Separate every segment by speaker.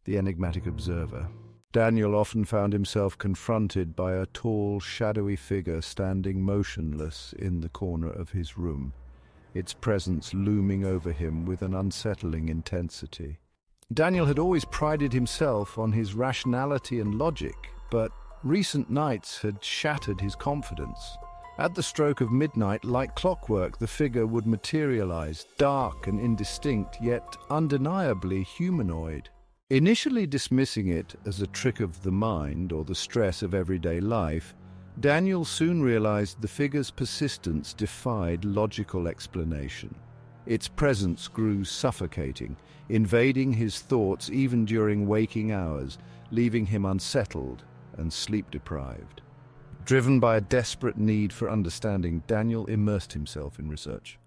Speaker 1: the enigmatic observer. Daniel often found himself confronted by a tall, shadowy figure standing motionless in the corner of his room, its presence looming over him with an unsettling intensity. Daniel had always prided himself on his rationality and logic, but recent nights had shattered his confidence. At the stroke of midnight, like clockwork, the figure would materialize, dark and indistinct, yet undeniably humanoid. Initially dismissing it as a trick of the mind or the stress of everyday life, Daniel soon realized the figure's persistence defied logical explanation. Its presence grew suffocating, invading his thoughts even during waking hours, leaving him unsettled and sleep-deprived. Driven by a desperate need for understanding, Daniel immersed himself in research.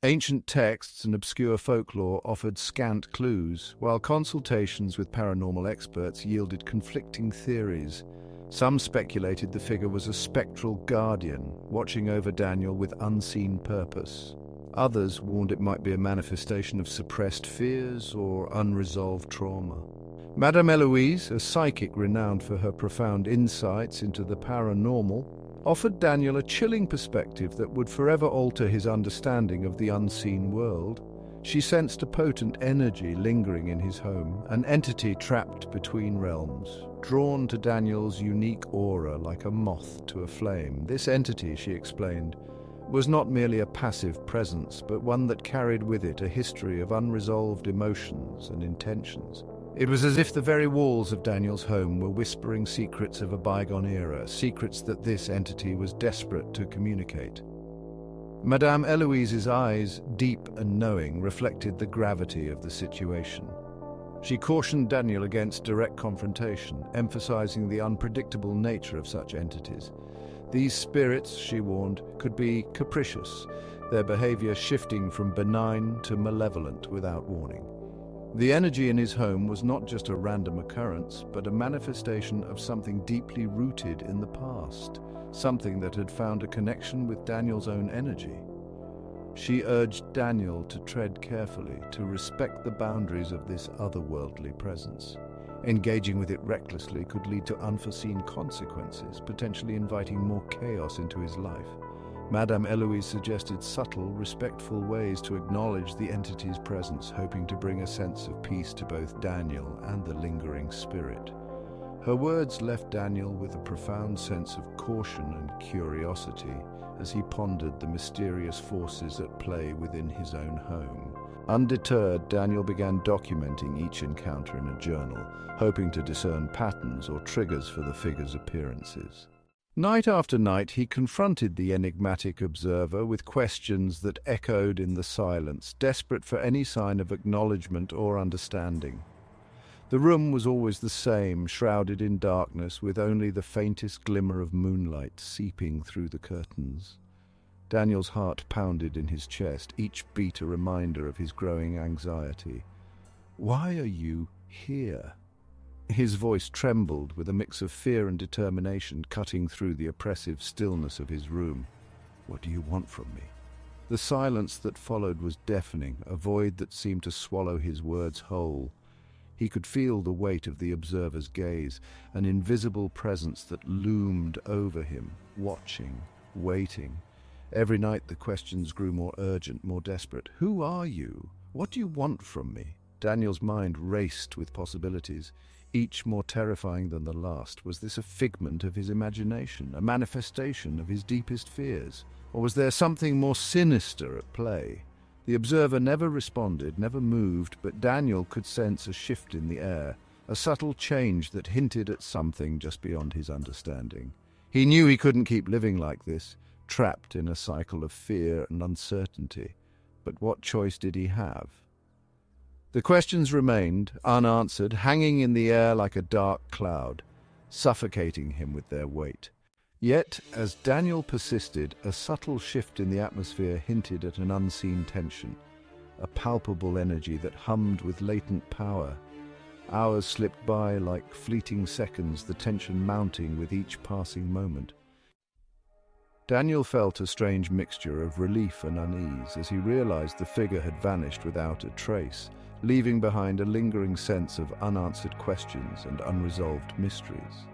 Speaker 1: Ancient texts and obscure folklore offered scant clues, while consultations with paranormal experts yielded conflicting theories. Some speculated the figure was a spectral guardian, watching over Daniel with unseen purpose. Others warned it might be a manifestation of suppressed fears or unresolved trauma. Madame Eloise, a psychic renowned for her profound insights into the paranormal, offered Daniel a chilling perspective that would forever alter his understanding of the unseen world. She sensed a potent energy lingering in his home, an entity trapped between realms, drawn to Daniel's unique aura like a moth to a flame. This entity, she explained, was not merely a passive presence, but one that carried with it a history of unresolved emotions and intentions. It was as if the very walls of Daniel's home were whispering secrets of a bygone era, secrets that this entity was desperate to communicate. Madame Eloise's eyes, deep and knowing, reflected the gravity of the situation. She cautioned Daniel against direct confrontation, emphasizing the unpredictable nature of such entities. These spirits, she warned, could be capricious, their behavior shifting from benign to malevolent without warning. The energy in his home was not just a random occurrence, but a manifestation of something deeply rooted in the past, something that had found a connection with Daniel's own energy. She urged Daniel to tread carefully, to respect the boundaries of this otherworldly presence. Engaging with it recklessly could lead to unforeseen consequences, potentially inviting more chaos into his life. Madame Eloise suggested subtle, respectful ways to acknowledge the entity's presence, hoping to bring a sense of peace to both Daniel and the lingering spirit. Her words left Daniel with a profound sense of caution and curiosity as he pondered the mysterious forces at play within his own home. Undeterred, Daniel began documenting each encounter in a journal, hoping to discern patterns or triggers for the figure's appearances. Night after night, he confronted the enigmatic observer with questions that echoed in the silence, desperate for any sign of acknowledgement or understanding. The room was always the same, shrouded in darkness, with only the faintest glimmer of moonlight seeping through the curtains. Daniel's heart pounded in his chest, each beat a reminder of his growing anxiety. "Why are you here?" His voice trembled with a mix of fear and determination cutting through the oppressive stillness of his room. "What do you want from me?" The silence that followed was deafening, a void that seemed to swallow his words whole. He could feel the weight of the observer's gaze, an invisible presence that loomed over him, watching, waiting. Every night the questions grew more urgent, more desperate. "Who are you? What do you want from me?" Daniel's mind raced with possibilities, each more terrifying than the last. Was this a figment of his imagination, a manifestation of his deepest fears? Or was there something more sinister at play? The observer never responded, never moved, but Daniel could sense a shift in the air, a subtle change that hinted at something just beyond his understanding. He knew he couldn't keep living like this, trapped in a cycle of fear and uncertainty. But what choice did he have? The questions remained, unanswered, hanging in the air like a dark cloud, suffocating him with their weight. Yet, as Daniel persisted, a subtle shift in the atmosphere hinted at an unseen tension, a palpable energy that hummed with latent power. Hours slipped by like fleeting seconds, the tension mounting with each passing moment. Daniel felt a strange mixture of relief and unease as he realized the figure had vanished without a trace, leaving behind a lingering sense of unanswered questions and unresolved mysteries.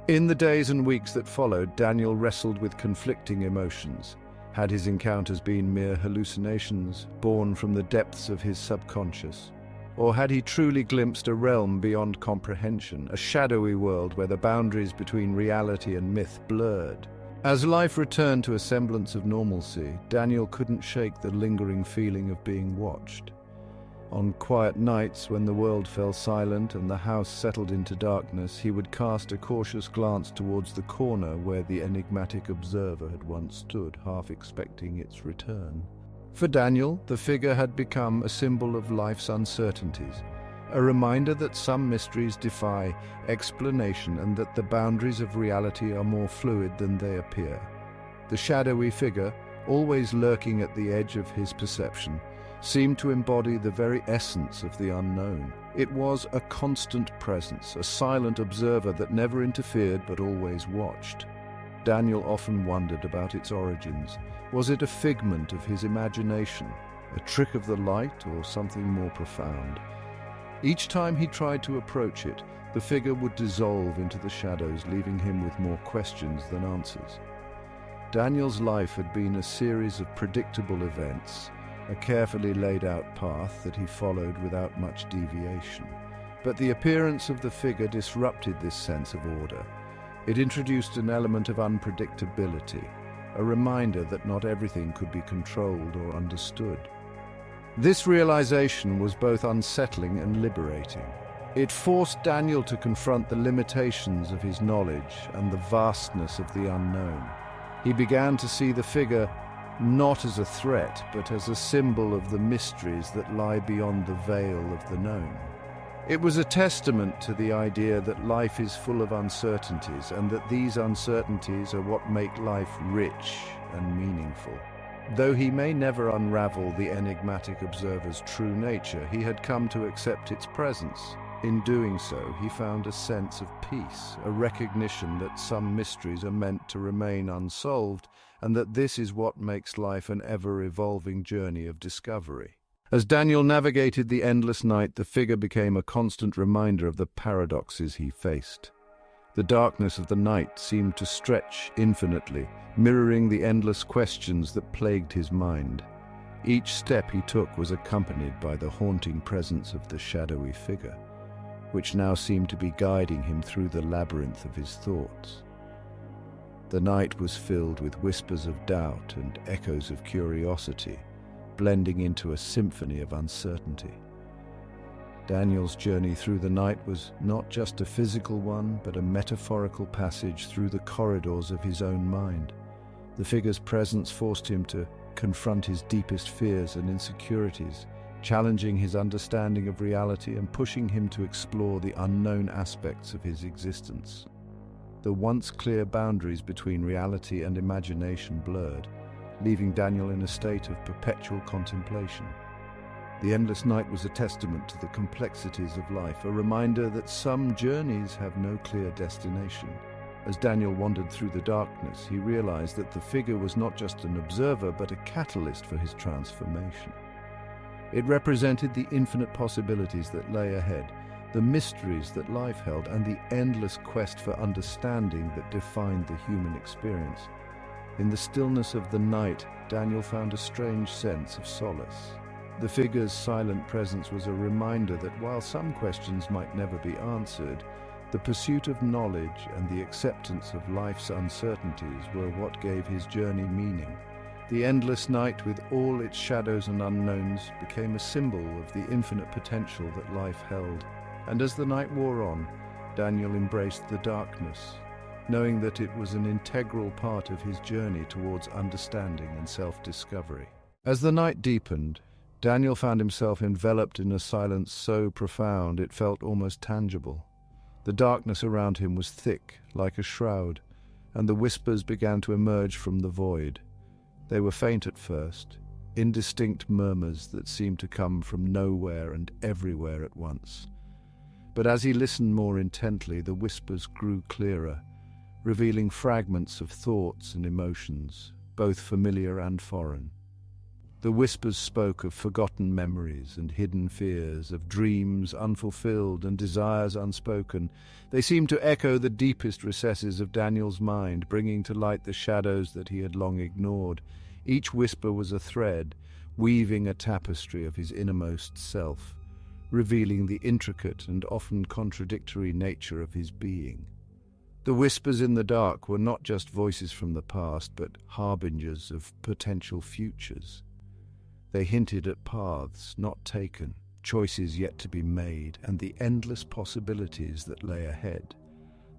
Speaker 1: In the days and weeks that followed, Daniel wrestled with conflicting emotions. Had his encounters been mere hallucinations, born from the depths of his subconscious? Or had he truly glimpsed a realm beyond comprehension, a shadowy world where the boundaries between reality and myth blurred? As life returned to a semblance of normalcy, Daniel couldn't shake the lingering feeling of being watched. On quiet nights, when the world fell silent and the house settled into darkness, he would cast a cautious glance towards the corner where the enigmatic observer had once stood, half expecting its return. For Daniel, the figure had become a symbol of life's uncertainties, a reminder that some mysteries defy explanation and that the boundaries of reality are more fluid than they appear. The shadowy figure, always lurking at the edge of his perception, seemed to embody the very essence of the unknown. It was a constant presence, a silent observer that never interfered but always watched. Daniel often wondered about its origins. Was it a figment of his imagination, a trick of the light, or something more profound? Each time he tried to approach it, the figure would dissolve into the shadows, leaving him with more questions than answers. Daniel's life had been a series of predictable events, a carefully laid out path that he followed without much deviation. But the appearance of the figure disrupted this sense of order. It introduced an element of unpredictability, a reminder that not everything could be controlled or understood. This realization was both unsettling and liberating. It forced Daniel to confront the limitations of his knowledge and the vastness of the unknown. He began to see the figure not as a threat, but as a symbol of the mysteries that lie beyond the veil of the known. It was a testament to the idea that life is full of uncertainties, and that these uncertainties are what make life rich and meaningful. Though he may never unravel the enigmatic observer's true nature, he had come to accept its presence. In doing so, he found a sense of peace, a recognition that some mysteries are meant to remain unsolved, and that this is what makes life an ever-evolving journey of discovery. As Daniel navigated the endless night, the figure became a constant reminder of the paradoxes he faced. The darkness of the night seemed to stretch infinitely, mirroring the endless questions that plagued his mind. Each step he took was accompanied by the haunting presence of the shadowy figure, which now seemed to be guiding him through the labyrinth of his thoughts. The night was filled with whispers of doubt and echoes of curiosity, blending into a symphony of uncertainty. Daniel's journey through the night was not just a physical one, but a metaphorical passage through the corridors of his own mind. The figure's presence forced him to confront his deepest fears and insecurities, challenging his understanding of reality and pushing him to explore the unknown aspects of his existence. The once clear boundaries between reality and imagination blurred, leaving Daniel in a state of perpetual contemplation. The endless night was a testament to the complexities of life, a reminder that some journeys have no clear destination. As Daniel wandered through the darkness, he realized that the figure was not just an observer, but a catalyst for his transformation. It represented the infinite possibilities that lay ahead, the mysteries that life held, and the endless quest for understanding that defined the human experience. In the stillness of the night, Daniel found a strange sense of solace. The figure's silent presence was a reminder that while some questions might never be answered, the pursuit of knowledge and the acceptance of life's uncertainties were what gave his journey meaning. The endless night, with all its shadows and unknowns, became a symbol of the infinite potential that life held. And as the night wore on, Daniel embraced the darkness, knowing that it was an integral part of his journey towards understanding and self-discovery. As the night deepened, Daniel found himself enveloped in a silence so profound it felt almost tangible. The darkness around him was thick, like a shroud, and the whispers began to emerge from the void. They were faint at first, indistinct murmurs that seemed to come from nowhere and everywhere at once. But as he listened more intently, the whispers grew clearer, revealing fragments of thoughts and emotions, both familiar and foreign. The whispers spoke of forgotten memories and hidden fears, of dreams unfulfilled and desires unspoken. They seemed to echo the deepest recesses of Daniel's mind, bringing to light the shadows that he had long ignored. Each whisper was a thread, weaving a tapestry of his innermost self, revealing the intricate and often contradictory nature of his being. The whispers in the dark were not just voices from the past, but harbingers of potential futures. They hinted at paths not taken, choices yet to be made, and the endless possibilities that lay ahead.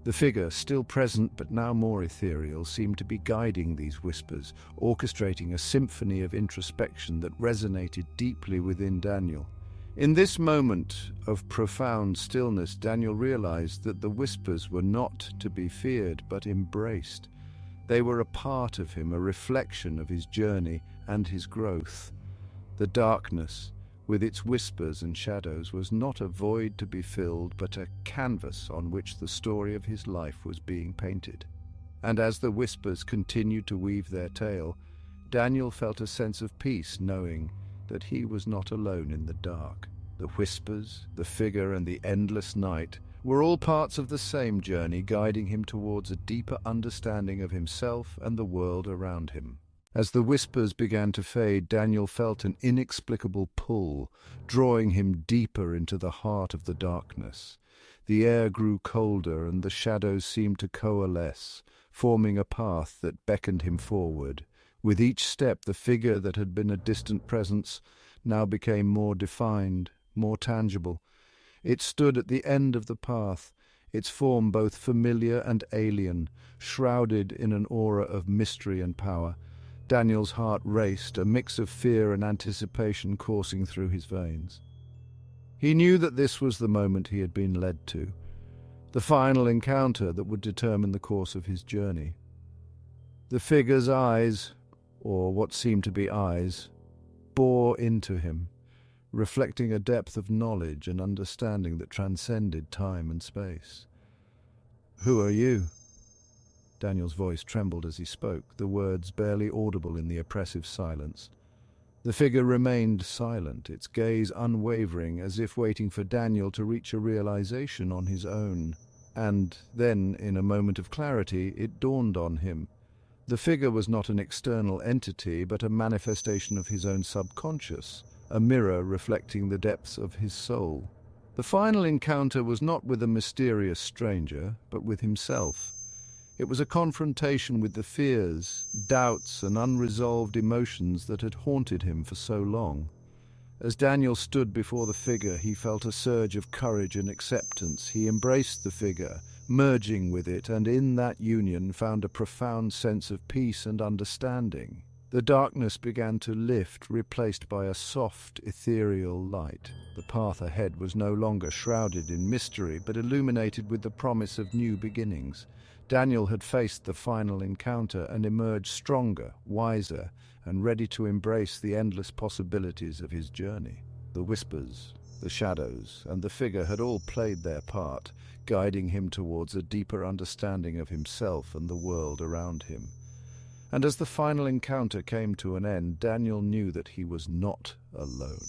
Speaker 1: The figure, still present but now more ethereal, seemed to be guiding these whispers, orchestrating a symphony of introspection that resonated deeply within Daniel. In this moment of profound stillness, Daniel realized that the whispers were not to be feared but embraced. They were a part of him, a reflection of his journey and his growth. The darkness, with its whispers and shadows, was not a void to be filled, but a canvas on which the story of his life was being painted. And as the whispers continued to weave their tale, Daniel felt a sense of peace, knowing that he was not alone in the dark. The whispers, the figure, and the endless night were all parts of the same journey, guiding him towards a deeper understanding of himself and the world around him. As the whispers began to fade, Daniel felt an inexplicable pull, drawing him deeper into the heart of the darkness. The air grew colder, and the shadows seemed to coalesce, forming a path that beckoned him forward. With each step, the figure that had been a distant presence now became more defined, more tangible. It stood at the end of the path, its form both familiar and alien, shrouded in an aura of mystery and power. Daniel's heart raced, a mix of fear and anticipation coursing through his veins. He knew that this was the moment he had been led to, the final encounter that would determine the course of his journey. The figure's eyes, or what seemed to be eyes, bore into him, reflecting a depth of knowledge and understanding that transcended time and space. "Who are you?" Daniel's voice trembled as he spoke, the words barely audible in the oppressive silence. The figure remained silent, its gaze unwavering, as if waiting for Daniel to reach a realization on his own. And then, in a moment of clarity, it dawned on him. The figure was not an external entity, but a manifestation of his own subconscious, a mirror reflecting the depths of his soul. The final encounter was not with a mysterious stranger, but with himself. It was a confrontation with the fears, doubts, and unresolved emotions that had haunted him for so long. As Daniel stood before the figure, he felt a surge of courage and acceptance. He embraced the figure, merging with it, and in that union found a profound sense of peace and understanding. The darkness began to lift, replaced by a soft, ethereal light. The path ahead was no longer shrouded in mystery, but illuminated with the promise of new beginnings. Daniel had faced the final encounter and emerged stronger, wiser, and ready to embrace the endless possibilities of his journey. The whispers, the shadows, and the figure had all played their part, guiding him towards a deeper understanding of himself and the world around him. And as the final encounter came to an end, Daniel knew that he was not alone.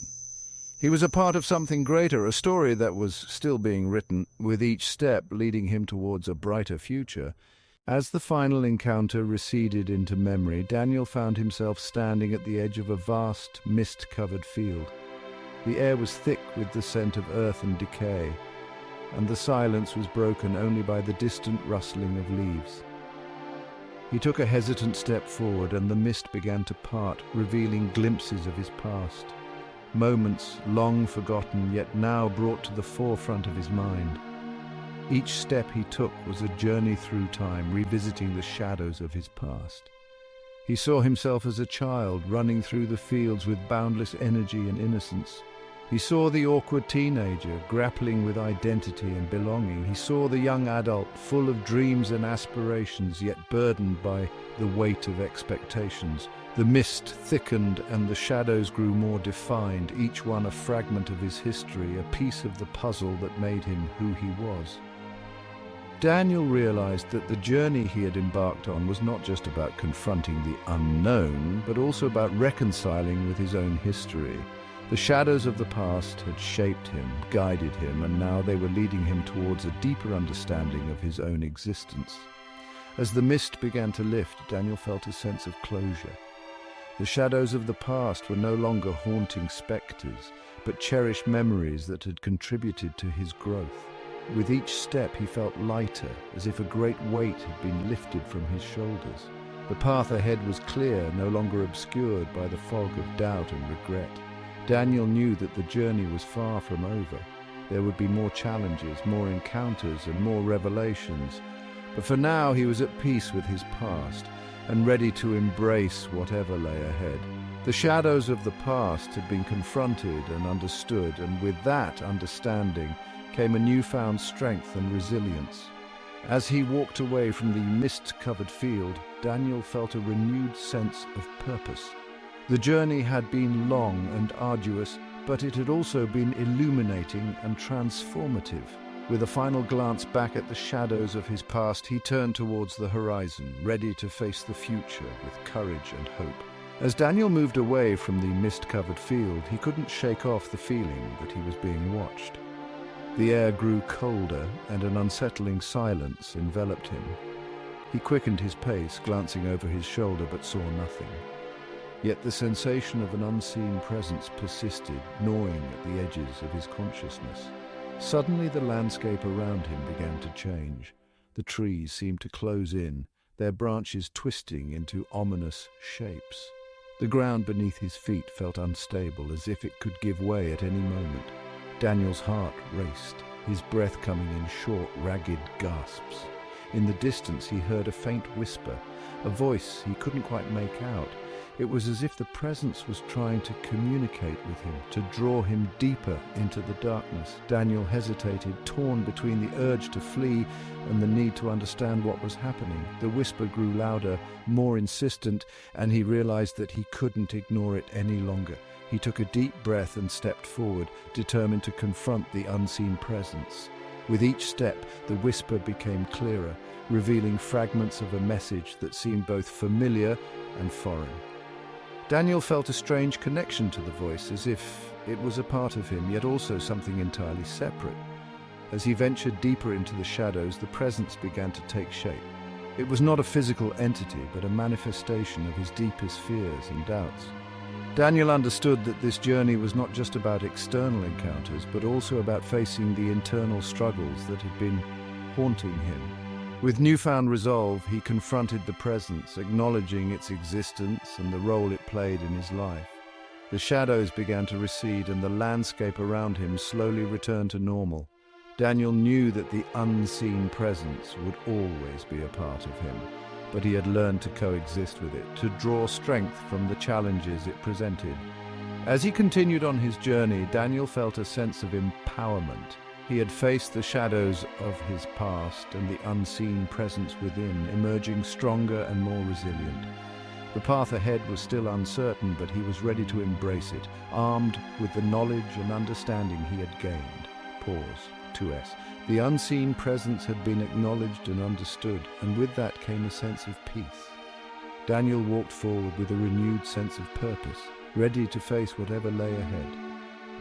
Speaker 1: He was a part of something greater, a story that was still being written, with each step leading him towards a brighter future. As the final encounter receded into memory, Daniel found himself standing at the edge of a vast, mist-covered field. The air was thick with the scent of earth and decay, and the silence was broken only by the distant rustling of leaves. He took a hesitant step forward, and the mist began to part, revealing glimpses of his past. Moments long forgotten, yet now brought to the forefront of his mind. Each step he took was a journey through time, revisiting the shadows of his past. He saw himself as a child, running through the fields with boundless energy and innocence. He saw the awkward teenager, grappling with identity and belonging. He saw the young adult, full of dreams and aspirations, yet burdened by the weight of expectations. The mist thickened and the shadows grew more defined, each one a fragment of his history, a piece of the puzzle that made him who he was. Daniel realized that the journey he had embarked on was not just about confronting the unknown, but also about reconciling with his own history. The shadows of the past had shaped him, guided him, and now they were leading him towards a deeper understanding of his own existence. As the mist began to lift, Daniel felt a sense of closure. The shadows of the past were no longer haunting specters, but cherished memories that had contributed to his growth. With each step he felt lighter, as if a great weight had been lifted from his shoulders. The path ahead was clear, no longer obscured by the fog of doubt and regret. Daniel knew that the journey was far from over. There would be more challenges, more encounters, and more revelations. But for now he was at peace with his past, and ready to embrace whatever lay ahead. The shadows of the past had been confronted and understood, and with that understanding came a newfound strength and resilience. As he walked away from the mist-covered field, Daniel felt a renewed sense of purpose. The journey had been long and arduous, but it had also been illuminating and transformative. With a final glance back at the shadows of his past, he turned towards the horizon, ready to face the future with courage and hope. As Daniel moved away from the mist-covered field, he couldn't shake off the feeling that he was being watched. The air grew colder, and an unsettling silence enveloped him. He quickened his pace, glancing over his shoulder, but saw nothing. Yet the sensation of an unseen presence persisted, gnawing at the edges of his consciousness. Suddenly the landscape around him began to change. The trees seemed to close in, their branches twisting into ominous shapes. The ground beneath his feet felt unstable, as if it could give way at any moment. Daniel's heart raced, his breath coming in short, ragged gasps. In the distance he heard a faint whisper, a voice he couldn't quite make out. It was as if the presence was trying to communicate with him, to draw him deeper into the darkness. Daniel hesitated, torn between the urge to flee and the need to understand what was happening. The whisper grew louder, more insistent, and he realized that he couldn't ignore it any longer. He took a deep breath and stepped forward, determined to confront the unseen presence. With each step, the whisper became clearer, revealing fragments of a message that seemed both familiar and foreign. Daniel felt a strange connection to the voice, as if it was a part of him, yet also something entirely separate. As he ventured deeper into the shadows, the presence began to take shape. It was not a physical entity, but a manifestation of his deepest fears and doubts. Daniel understood that this journey was not just about external encounters, but also about facing the internal struggles that had been haunting him. With newfound resolve, he confronted the presence, acknowledging its existence and the role it played in his life. The shadows began to recede, and the landscape around him slowly returned to normal. Daniel knew that the unseen presence would always be a part of him, but he had learned to coexist with it, to draw strength from the challenges it presented. As he continued on his journey, Daniel felt a sense of empowerment. He had faced the shadows of his past and the unseen presence within, emerging stronger and more resilient. The path ahead was still uncertain, but he was ready to embrace it, armed with the knowledge and understanding he had gained. Pause. 2S. The unseen presence had been acknowledged and understood, and with that came a sense of peace. Daniel walked forward with a renewed sense of purpose, ready to face whatever lay ahead.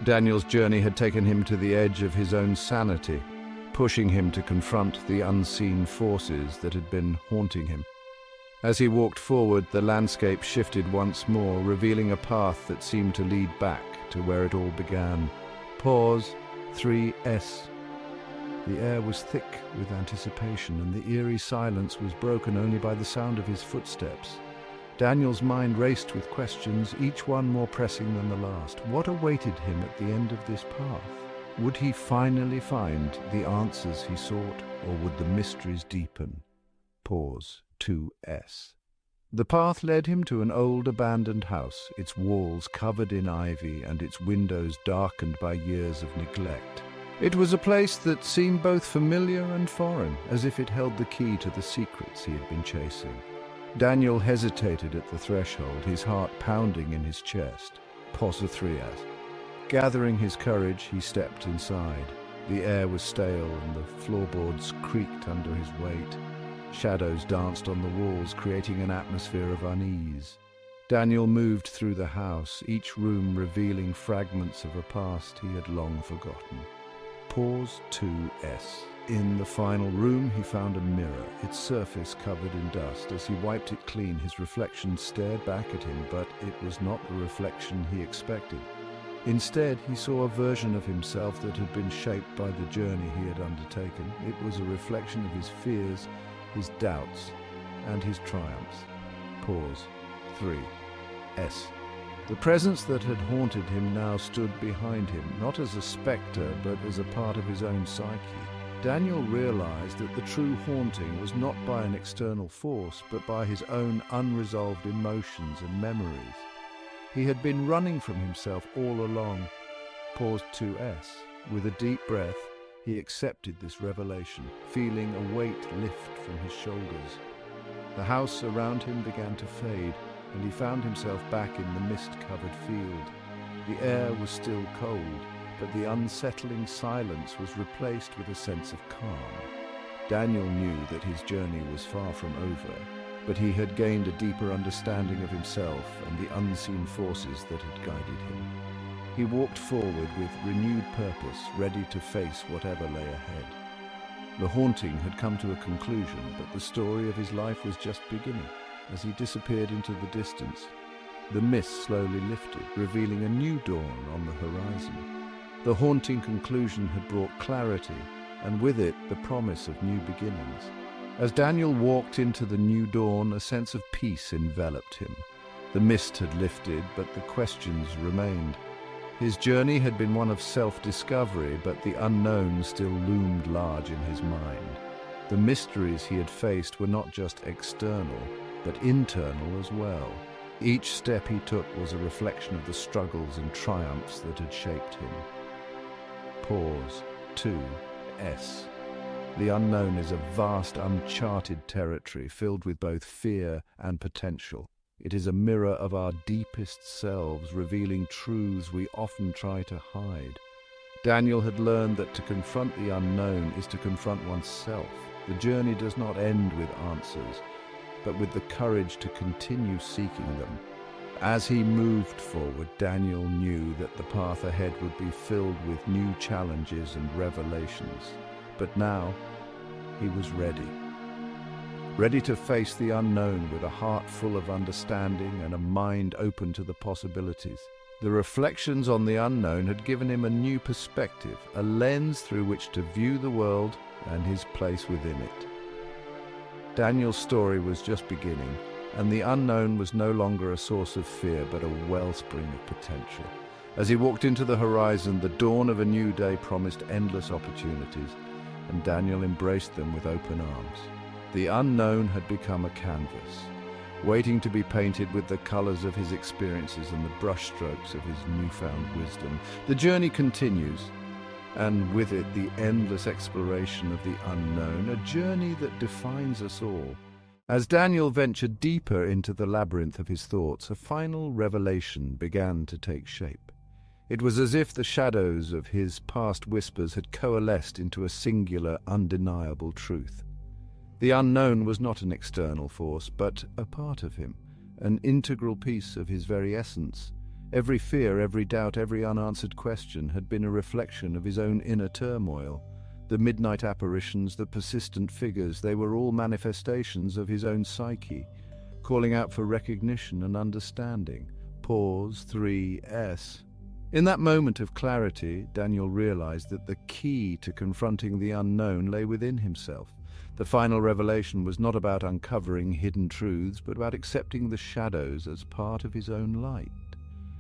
Speaker 1: Daniel's journey had taken him to the edge of his own sanity, pushing him to confront the unseen forces that had been haunting him. As he walked forward, the landscape shifted once more, revealing a path that seemed to lead back to where it all began. Pause. 3S. The air was thick with anticipation, and the eerie silence was broken only by the sound of his footsteps. Daniel's mind raced with questions, each one more pressing than the last. What awaited him at the end of this path? Would he finally find the answers he sought, or would the mysteries deepen? Pause. 2S. The path led him to an old abandoned house, its walls covered in ivy and its windows darkened by years of neglect. It was a place that seemed both familiar and foreign, as if it held the key to the secrets he had been chasing. Daniel hesitated at the threshold, his heart pounding in his chest. Pause 3S. Gathering his courage, he stepped inside. The air was stale and the floorboards creaked under his weight. Shadows danced on the walls, creating an atmosphere of unease. Daniel moved through the house, each room revealing fragments of a past he had long forgotten. Pause 2S. In the final room, he found a mirror, its surface covered in dust. As he wiped it clean, his reflection stared back at him, but it was not the reflection he expected. Instead, he saw a version of himself that had been shaped by the journey he had undertaken. It was a reflection of his fears, his doubts, and his triumphs. Pause 3S. The presence that had haunted him now stood behind him, not as a spectre, but as a part of his own psyche. Daniel realized that the true haunting was not by an external force, but by his own unresolved emotions and memories. He had been running from himself all along. Pause 2S. With a deep breath, he accepted this revelation, feeling a weight lift from his shoulders. The house around him began to fade, and he found himself back in the mist-covered field. The air was still cold, but the unsettling silence was replaced with a sense of calm. Daniel knew that his journey was far from over, but he had gained a deeper understanding of himself and the unseen forces that had guided him. He walked forward with renewed purpose, ready to face whatever lay ahead. The haunting had come to a conclusion, but the story of his life was just beginning. As he disappeared into the distance, the mist slowly lifted, revealing a new dawn on the horizon. The haunting conclusion had brought clarity, and with it the promise of new beginnings. As Daniel walked into the new dawn, a sense of peace enveloped him. The mist had lifted, but the questions remained. His journey had been one of self-discovery, but the unknown still loomed large in his mind. The mysteries he had faced were not just external, but internal as well. Each step he took was a reflection of the struggles and triumphs that had shaped him. Pause 2S. The unknown is a vast, uncharted territory filled with both fear and potential. It is a mirror of our deepest selves, revealing truths we often try to hide. Daniel had learned that to confront the unknown is to confront oneself. The journey does not end with answers, but with the courage to continue seeking them. As he moved forward, Daniel knew that the path ahead would be filled with new challenges and revelations. But now, he was ready. Ready to face the unknown with a heart full of understanding and a mind open to the possibilities. The reflections on the unknown had given him a new perspective, a lens through which to view the world and his place within it. Daniel's story was just beginning, and the unknown was no longer a source of fear, but a wellspring of potential. As he walked into the horizon, the dawn of a new day promised endless opportunities, and Daniel embraced them with open arms. The unknown had become a canvas, waiting to be painted with the colors of his experiences and the brushstrokes of his newfound wisdom. The journey continues, and with it the endless exploration of the unknown, a journey that defines us all. As Daniel ventured deeper into the labyrinth of his thoughts, a final revelation began to take shape. It was as if the shadows of his past whispers had coalesced into a singular, undeniable truth. The unknown was not an external force, but a part of him, an integral piece of his very essence. Every fear, every doubt, every unanswered question had been a reflection of his own inner turmoil. The midnight apparitions, the persistent figures, they were all manifestations of his own psyche, calling out for recognition and understanding. Pause 3S. In that moment of clarity, Daniel realized that the key to confronting the unknown lay within himself. The final revelation was not about uncovering hidden truths, but about accepting the shadows as part of his own light.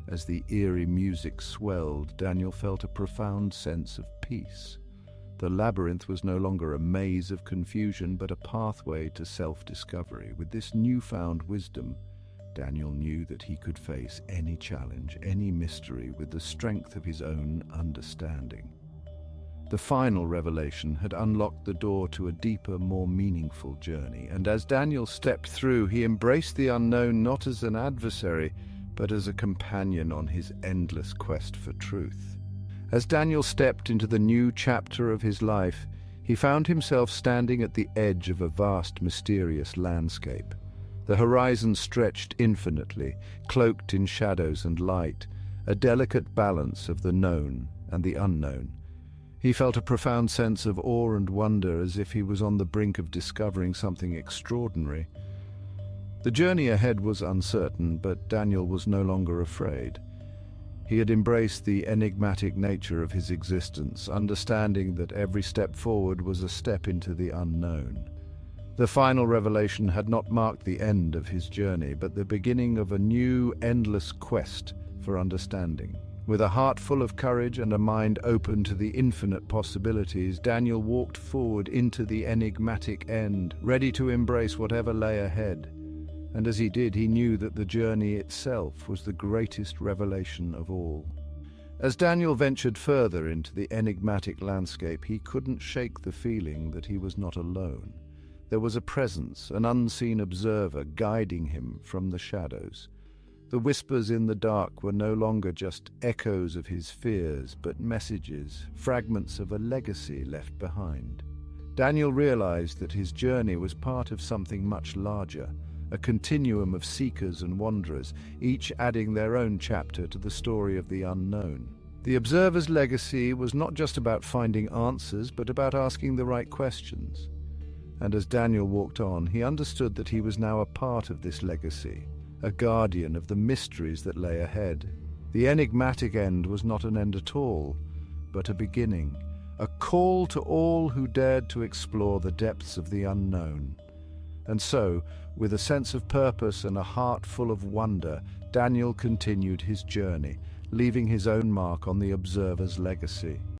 Speaker 1: As the eerie music swelled, Daniel felt a profound sense of peace. The labyrinth was no longer a maze of confusion, but a pathway to self-discovery. With this newfound wisdom, Daniel knew that he could face any challenge, any mystery, with the strength of his own understanding. The final revelation had unlocked the door to a deeper, more meaningful journey, and as Daniel stepped through, he embraced the unknown not as an adversary, but as a companion on his endless quest for truth. As Daniel stepped into the new chapter of his life, he found himself standing at the edge of a vast, mysterious landscape. The horizon stretched infinitely, cloaked in shadows and light, a delicate balance of the known and the unknown. He felt a profound sense of awe and wonder, as if he was on the brink of discovering something extraordinary. The journey ahead was uncertain, but Daniel was no longer afraid. He had embraced the enigmatic nature of his existence, understanding that every step forward was a step into the unknown. The final revelation had not marked the end of his journey, but the beginning of a new, endless quest for understanding. With a heart full of courage and a mind open to the infinite possibilities, Daniel walked forward into the enigmatic end, ready to embrace whatever lay ahead. And as he did, he knew that the journey itself was the greatest revelation of all. As Daniel ventured further into the enigmatic landscape, he couldn't shake the feeling that he was not alone. There was a presence, an unseen observer, guiding him from the shadows. The whispers in the dark were no longer just echoes of his fears, but messages, fragments of a legacy left behind. Daniel realized that his journey was part of something much larger, a continuum of seekers and wanderers, each adding their own chapter to the story of the unknown. The observer's legacy was not just about finding answers, but about asking the right questions. And as Daniel walked on, he understood that he was now a part of this legacy, a guardian of the mysteries that lay ahead. The enigmatic end was not an end at all, but a beginning, a call to all who dared to explore the depths of the unknown. And so, with a sense of purpose and a heart full of wonder, Daniel continued his journey, leaving his own mark on the observer's legacy.